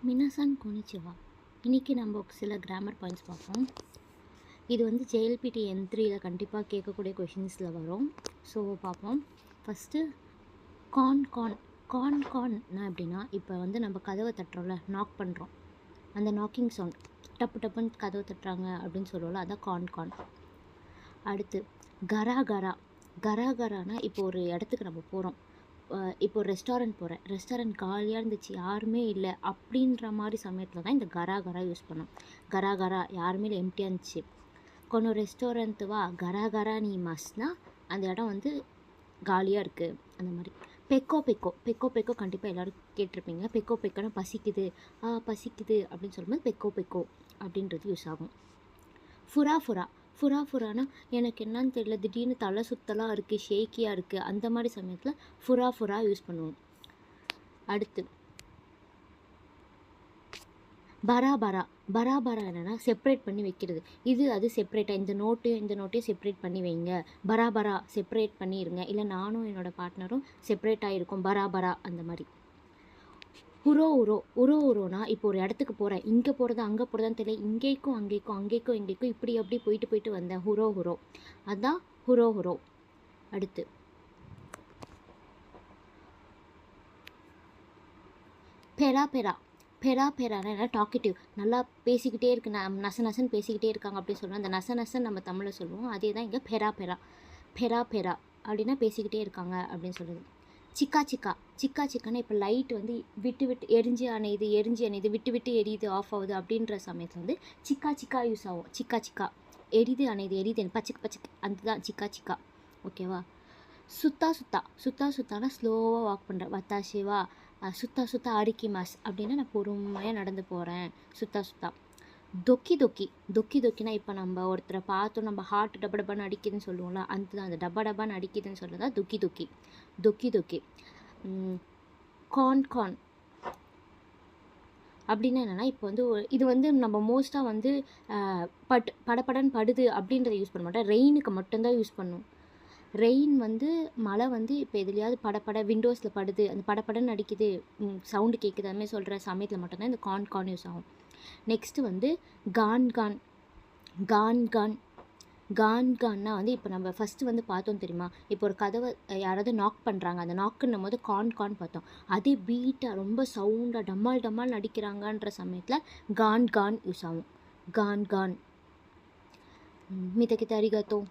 மினாசான் கொனிச்சிவா. இன்றைக்கி நம்ம சில கிராமர் பாயிண்ட்ஸ் பார்ப்போம். இது வந்து JLPT N3ல கண்டிப்பாக கேட்கக்கூடிய கொஷின்ஸில் வரும். ஸோ பார்ப்போம். ஃபஸ்ட்டு கான்னா எப்படின்னா, இப்போ வந்து நம்ம கதவை தட்டுறோம்ல, நாக் பண்ணுறோம், அந்த நாக்கிங் சவுண்ட் டப்பு டப்புன்னு கதவை தட்டுறாங்க அப்படின்னு சொல்லுவோம்ல, அதான் கான். அடுத்து கராகரானா இப்போ ஒரு இடத்துக்கு நம்ம போகிறோம். இப்போ ரெஸ்டாரண்ட் போகிறேன், ரெஸ்டாரண்ட் காலியாக இருந்துச்சு, யாருமே இல்லை அப்படின்ற மாதிரி சமயத்தில் தான் இந்த கரா யூஸ் பண்ணோம். கரா யாருமே இல்லை, எம்டியாக இருந்துச்சு. கொஞ்சம் ரெஸ்டாரண்ட்டு வா கரா நீ மஸ்னா அந்த இடம் வந்து காலியாக இருக்குது. அந்த மாதிரி பெக்கோ கண்டிப்பாக எல்லோரும் கேட்டிருப்பீங்க. பெக்கோனா பசிக்குது அப்படின்னு சொல்லும்போது பெக்கோ அப்படின்றது யூஸ் ஆகும். ஃபுரானா எனக்கு என்னன்னு தெரியல, திடீர்னு தலை சுத்தலாக இருக்குது, ஷேக்கியாக இருக்குது, அந்த மாதிரி சமயத்தில் ஃபுரா யூஸ் பண்ணுவோம். அடுத்து பராபரா என்னென்னா செப்பரேட் பண்ணி வைக்கிறது. அது செப்பரேட்டாக இந்த நோட்டையும் செப்பரேட் பண்ணி வைங்க, பராபரா செப்பரேட் பண்ணிடுங்க, இல்லை நானும் என்னோடய பார்ட்னரும் செப்பரேட்டாக இருக்கும், பராபரா அந்த மாதிரி. உரோனா இப்போ ஒரு இடத்துக்கு போகிறேன், இங்கே போகிறது அங்கே போகிறதான்னு தெரியல, இங்கேக்கும் இப்படி அப்படி போயிட்டு வந்தேன், ஹுரோ அதுதான் ஹுரோ. அடுத்து பெரானா டாக்கேட்டிவ், நல்லா பேசிக்கிட்டே இருக்கு, நசன்னு பேசிக்கிட்டே இருக்காங்க அப்படின்னு சொல்லுவோம். அந்த நசன்னு நம்ம தமிழில் சொல்லுவோம், அதே தான் இங்கே பெரா அப்படின்னா பேசிக்கிட்டே இருக்காங்க அப்படின்னு சொல்லுது. சிக்கானா இப்போ லைட் வந்து விட்டு எரிஞ்சு அணையுது, விட்டு எரியுது, ஆஃப் ஆகுது அப்படின்ற சமயத்தில் வந்து சிக்கா யூஸ் ஆகும். சிக்கா எரியுது அணையுது பச்சைக்கு அதுதான் சிக்கா. ஓகேவா? சுத்தானா ஸ்லோவாக வாக் பண்ணுறேன், வத்தாஷிவா சுத்தா அரிக்கிமாஸ் அப்படின்னா நான் பொறுமையாக நடந்து போகிறேன், சுத்தா. தொக்கினா இப்போ நம்ம ஒருத்தரை பார்த்தோம், நம்ம ஹார்ட் டப்பான்னு அடிக்குதுன்னு சொல்லுவோம்ல, அதுதான் அந்த டப்பான்னு அடிக்குதுன்னு சொல்கிறதா தொக்கி. கான் அப்படின்னா என்னென்னா, இப்போ வந்து இது வந்து நம்ம மோஸ்ட்டாக வந்து படப்படன்னு படுது அப்படின்றத யூஸ் பண்ண மாட்டோம், ரெயினுக்கு மட்டும்தான் யூஸ் பண்ணுவோம். ரெயின் வந்து மழை வந்து இப்போ எதுலையாவது படப்பட விண்டோஸில் படுது, அந்த படப்படன்னு அடிக்குது, சவுண்டு கேட்குது, அதுமாதிரி சொல்கிற சமயத்தில் மட்டும்தான் இந்த கான் யூஸ் ஆகும். நெக்ஸ்ட்டு வந்து கான்னா வந்து இப்போ நம்ம ஃபஸ்ட்டு வந்து பார்த்தோம் தெரியுமா, இப்போ ஒரு கதவை யாராவது நாக் பண்ணுறாங்க, அந்த நாக்குன்னும் போது கான் பார்த்தோம். அதே பீட்டாக ரொம்ப சவுண்டாக டம்மால் நடிக்கிறாங்கன்ற சமயத்தில் கான் யூஸ் ஆகும். கான் மிதக்கிட்ட அரிகாத்தோ.